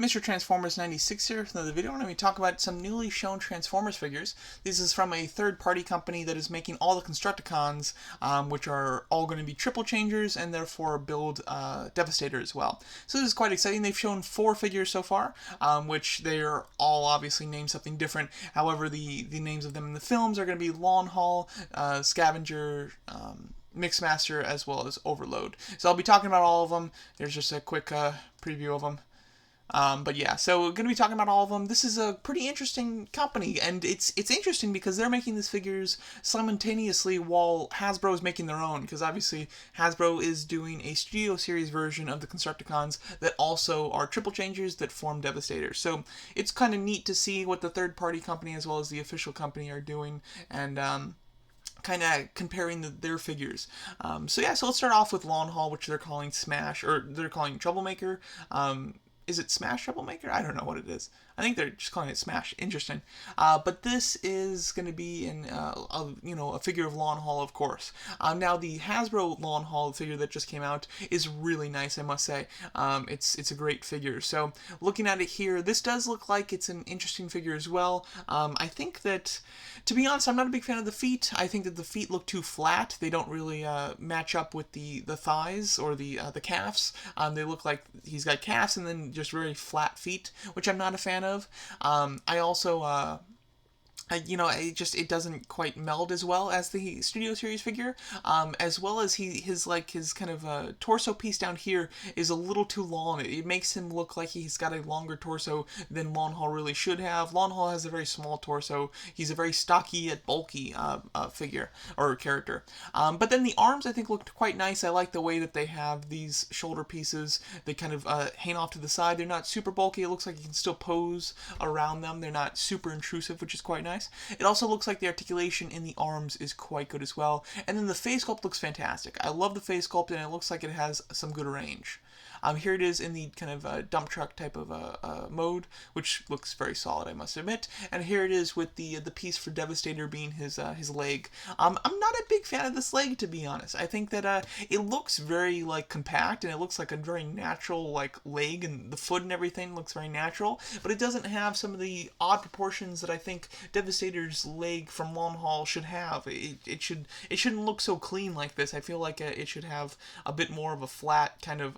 Mr. Transformers 96 here with another video, and we talk about some newly shown Transformers figures. This is from a third-party company that is making all the Constructicons, which are all going to be triple changers and therefore build Devastator as well. So this is quite exciting. They've shown 4 figures so far, which they're all obviously named something different. However, the names of them in the films are going to be Longhaul, Scavenger, Mixmaster, as well as Overload. So I'll be talking about all of them. There's just a quick preview of them. But yeah, so we're going to be talking about all of them. This is a pretty interesting company, and it's interesting because they're making these figures simultaneously while Hasbro is making their own, because obviously Hasbro is doing a Studio Series version of the Constructicons that also are triple changers that form Devastator. So it's kind of neat to see what the third-party company as well as the official company are doing, and kind of comparing their figures. So let's start off with Longhaul, which they're calling Smash, or they're calling Troublemaker. Is it Smash Troublemaker? I don't know what it is. I think they're just calling it Smash. Interesting. But this is going to be a figure of Longhaul, of course. Now the Hasbro Longhaul figure that just came out is really nice, I must say. It's a great figure. So looking at it here, this does look like it's an interesting figure as well. I think that, to be honest, I'm not a big fan of the feet. I think that the feet look too flat. They don't really match up with the thighs or the calves. They look like he's got calves and then just very flat feet, which I'm not a fan of. I also it doesn't quite meld as well as the Studio Series figure, as well as his kind of torso piece down here is a little too long. It makes him look like he's got a longer torso than Longhaul really should have. Longhaul has a very small torso. He's a very stocky yet bulky figure or character. But then the arms I think looked quite nice. I like the way that they have these shoulder pieces. They kind of hang off to the side. They're not super bulky. It looks like you can still pose around them. They're not super intrusive, which is quite nice. It also looks like the articulation in the arms is quite good as well. And then the face sculpt looks fantastic. I love the face sculpt, and it looks like it has some good range. Here it is in the kind of dump truck type of mode, which looks very solid, I must admit. And here it is with the piece for Devastator being his leg. I'm not a big fan of this leg, to be honest. I think that it looks very compact, and it looks like a very natural leg, and the foot and everything looks very natural. But it doesn't have some of the odd proportions that I think Devastator's leg from Longhaul should have. It shouldn't look so clean like this. I feel like it should have a bit more of a flat kind of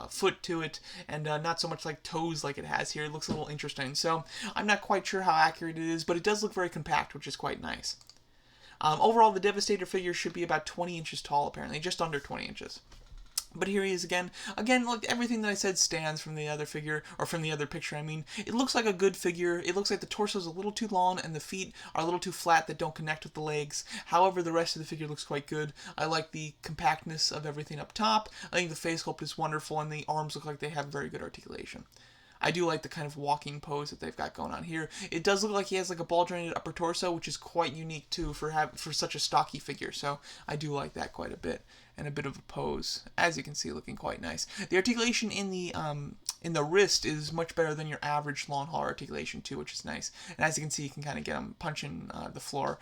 foot to it, and not so much like toes like it has here. It looks a little interesting. So I'm not quite sure how accurate it is, but it does look very compact, which is quite nice. Overall, the Devastator figure should be about 20 inches tall, apparently, just under 20 inches. But here he is again. Again, look, everything that I said stands from the other figure, or from the other picture, I mean. It looks like a good figure. It looks like the torso is a little too long, and the feet are a little too flat that don't connect with the legs. However, the rest of the figure looks quite good. I like the compactness of everything up top. I think the face sculpt is wonderful, and the arms look like they have very good articulation. I do like the kind of walking pose that they've got going on here. It does look like he has like a ball-jointed upper torso, which is quite unique too for such a stocky figure. So I do like that quite a bit, and a bit of a pose, as you can see, looking quite nice. The articulation in the wrist is much better than your average Longhaul articulation too, which is nice. And as you can see, you can kind of get him punching the floor,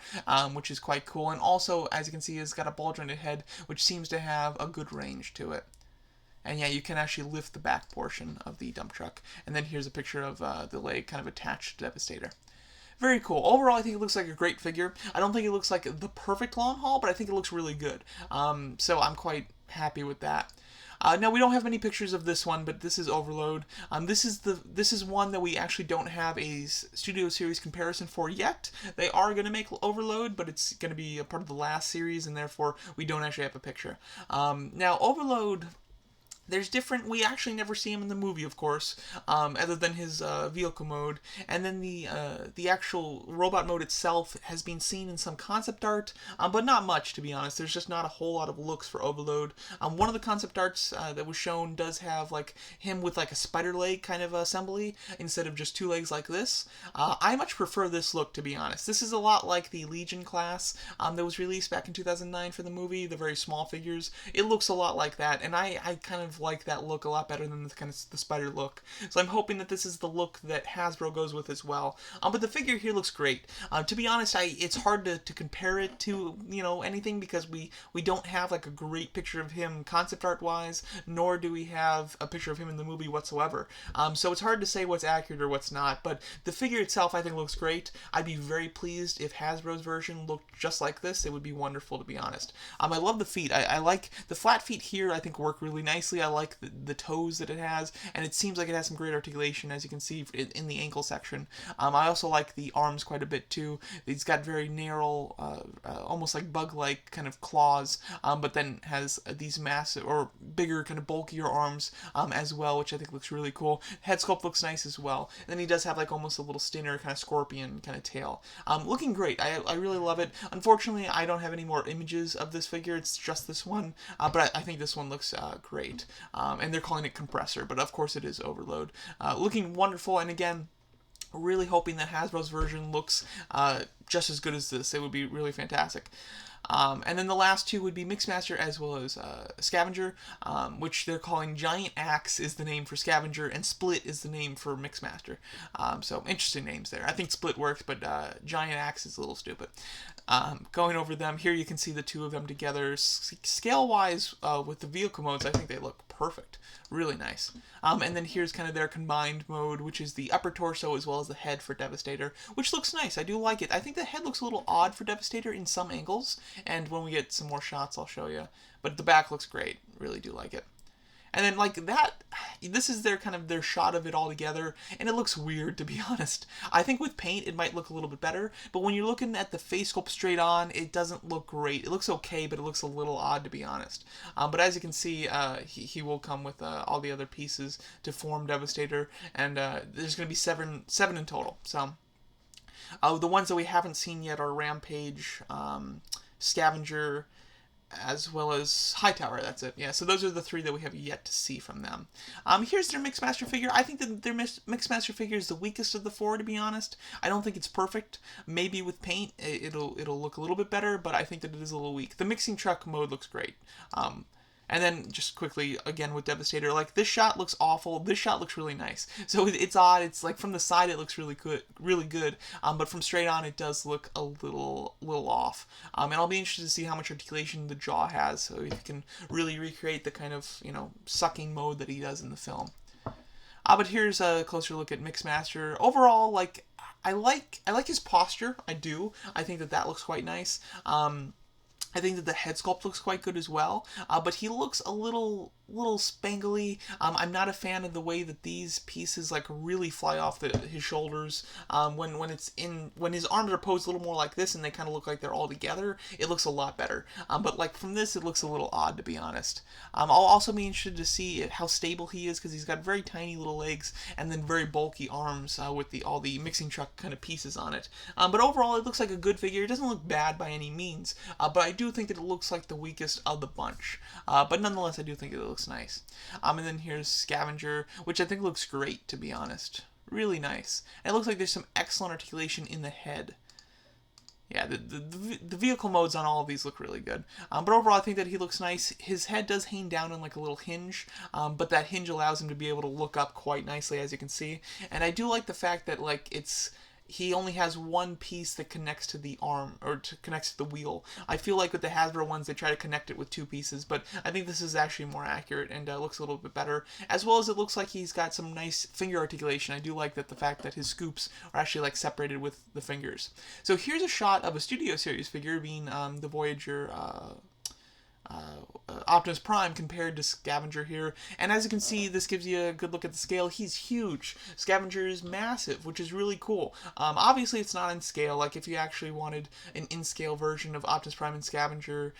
which is quite cool. And also, as you can see, he's got a ball-jointed head, which seems to have a good range to it. And yeah, you can actually lift the back portion of the dump truck. And then here's a picture of the leg kind of attached to Devastator. Very cool. Overall, I think it looks like a great figure. I don't think it looks like the perfect Longhaul, but I think it looks really good. So I'm quite happy with that. Now, we don't have many pictures of this one, but this is Overload. This is one that we actually don't have a Studio Series comparison for yet. They are going to make Overload, but it's going to be a part of the last series, and therefore we don't actually have a picture. Now, Overload, there's different. We actually never see him in the movie, of course, other than his vehicle mode. And then the actual robot mode itself has been seen in some concept art, but not much, to be honest. There's just not a whole lot of looks for Overload. One of the concept arts that was shown does have him with a spider leg kind of assembly instead of just 2 legs like this. I much prefer this look, to be honest. This is a lot like the Legion class that was released back in 2009 for the movie, the very small figures. It looks a lot like that, and I kind of of like that look a lot better than the kind of the spider look. So I'm hoping that this is the look that Hasbro goes with as well. But the figure here looks great. To be honest, it's hard to compare it to, you know, anything, because we don't have like a great picture of him concept art wise, nor do we have a picture of him in the movie whatsoever. So it's hard to say what's accurate or what's not, but the figure itself I think looks great. I'd be very pleased if Hasbro's version looked just like this. It would be wonderful, to be honest. I love the feet. I like the flat feet here. I think work really nicely. I like the toes that it has, and it seems like it has some great articulation, as you can see in the ankle section. I also like the arms quite a bit too. He's got very narrow, almost like bug-like kind of claws, but then has these massive or bigger, kind of bulkier arms as well, which I think looks really cool. Head sculpt looks nice as well. And then he does have like almost a little Stinner kind of scorpion kind of tail. Looking great. I really love it. Unfortunately, I don't have any more images of this figure. It's just this one, but I think this one looks great. And they're calling it Compressor, but of course it is Overload. Looking wonderful, and again, really hoping that Hasbro's version looks just as good as this. It would be really fantastic. And then the last two would be Mixmaster as well as Scavenger, which they're calling Giant Axe is the name for Scavenger, and Split is the name for Mixmaster. So interesting names there. I think Split works, but Giant Axe is a little stupid. Going over them, here you can see the two of them together. Scale-wise, with the vehicle modes, I think they look perfect. Really nice. And then here's kind of their combined mode, which is the upper torso as well as the head for Devastator, which looks nice. I do like it. I think the head looks a little odd for Devastator in some angles, and when we get some more shots, I'll show you. But the back looks great. Really do like it. And then like that, this is their kind of their shot of it all together, and it looks weird, to be honest. I think with paint it might look a little bit better, but when you're looking at the face sculpt straight on, it doesn't look great. It looks okay, but it looks a little odd, to be honest. But as you can see, he will come with all the other pieces to form Devastator, and there's going to be seven in total. So the ones that we haven't seen yet are Rampage, Scavenger, as well as Hightower. That's it. Yeah, so those are the three that we have yet to see from them. Here's their Mixmaster figure. I think that their Mixmaster figure is the weakest of the four, to be honest. I don't think it's perfect. Maybe with paint it'll look a little bit better, but I think that it is a little weak. The mixing truck mode looks great. And then just quickly, again with Devastator, like this shot looks awful. This shot looks really nice. So it's odd. It's like from the side it looks really good. But from straight on it does look a little off. And I'll be interested to see how much articulation the jaw has, so if you can really recreate the kind of, you know, sucking mode that he does in the film. But here's a closer look at Mixmaster. Overall, like I like his posture. I do. I think that looks quite nice. I think that the head sculpt looks quite good as well, but he looks a little spangly. I'm not a fan of the way that these pieces like really fly off his shoulders. When his arms are posed a little more like this and they kind of look like they're all together, it looks a lot better. But like from this, it looks a little odd, to be honest. I'll also be interested to see how stable he is, because he's got very tiny little legs and then very bulky arms with all the mixing truck kind of pieces on it. But overall, it looks like a good figure. It doesn't look bad by any means, but I do think that it looks like the weakest of the bunch. But nonetheless, I do think it looks nice. And then here's Scavenger, which I think looks great, to be honest. Really nice. And it looks like there's some excellent articulation in the head. Yeah, the vehicle modes on all of these look really good. But overall, I think that he looks nice. His head does hang down on like a little hinge, but that hinge allows him to be able to look up quite nicely, as you can see. And I do like the fact that like he only has one piece that connects to the arm, or connects to the wheel. I feel like with the Hasbro ones, they try to connect it with two pieces, but I think this is actually more accurate and looks a little bit better, as well as it looks like he's got some nice finger articulation. I do like that the fact that his scoops are actually like separated with the fingers. So here's a shot of a Studio Series figure, being the Voyager Optimus Prime compared to Scavenger here, and as you can see, this gives you a good look at the scale. He's huge. Scavenger is massive, which is really cool. Obviously it's not in scale. Like if you actually wanted an in-scale version of Optimus Prime and Scavenger,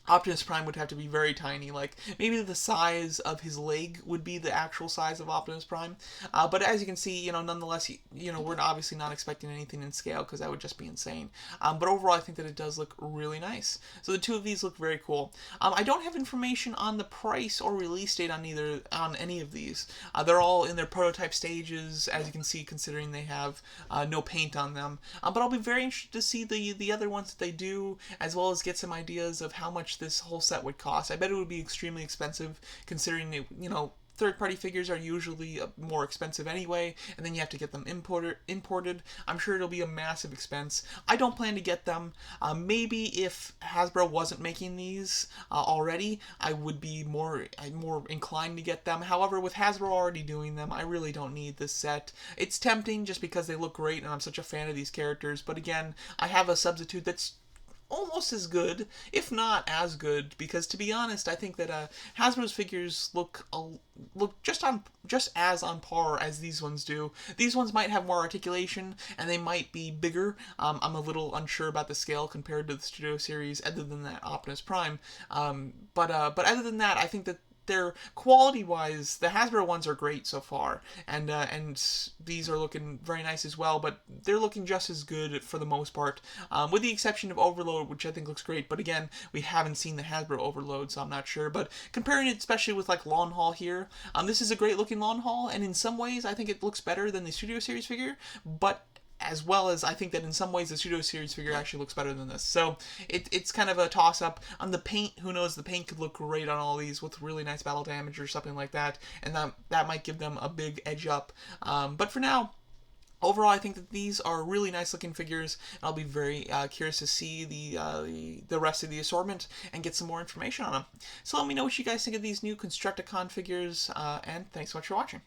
Optimus Prime would have to be very tiny, like maybe the size of his leg would be the actual size of Optimus Prime. But as you can see, you know, nonetheless, you know, we're obviously not expecting anything in scale, because that would just be insane. But overall, I think that it does look really nice. So the two of these look very cool. I don't have information on the price or release date on any of these. They're all in their prototype stages, as you can see, considering they have no paint on them. But I'll be very interested to see the other ones that they do, as well as get some ideas of how much much this whole set would cost. I bet it would be extremely expensive, considering it, third-party figures are usually more expensive anyway, and then you have to get them imported. I'm sure it'll be a massive expense. I don't plan to get them. Maybe if Hasbro wasn't making these already, I would be more inclined to get them. However, with Hasbro already doing them, I really don't need this set. It's tempting just because they look great, and I'm such a fan of these characters, but again, I have a substitute that's almost as good, if not as good, because to be honest, I think that Hasbro's figures look just as on par as these ones do. These ones might have more articulation, and they might be bigger. I'm a little unsure about the scale compared to the Studio Series, other than that Optimus Prime. But other than that, I think that they're quality-wise, the Hasbro ones are great so far, and these are looking very nice as well. But they're looking just as good for the most part, with the exception of Overload, which I think looks great. But again, we haven't seen the Hasbro Overload, so I'm not sure. But comparing it, especially with like Longhaul here, this is a great-looking Longhaul, and in some ways, I think it looks better than the Studio Series figure. But as well as I think that in some ways the Studio Series figure actually looks better than this. So it's kind of a toss-up. On the paint, who knows, the paint could look great on all these with really nice battle damage or something like that, and that might give them a big edge up. But for now, overall, I think that these are really nice looking figures, and I'll be very curious to see the rest of the assortment and get some more information on them. So let me know what you guys think of these new Constructicon figures, and thanks so much for watching.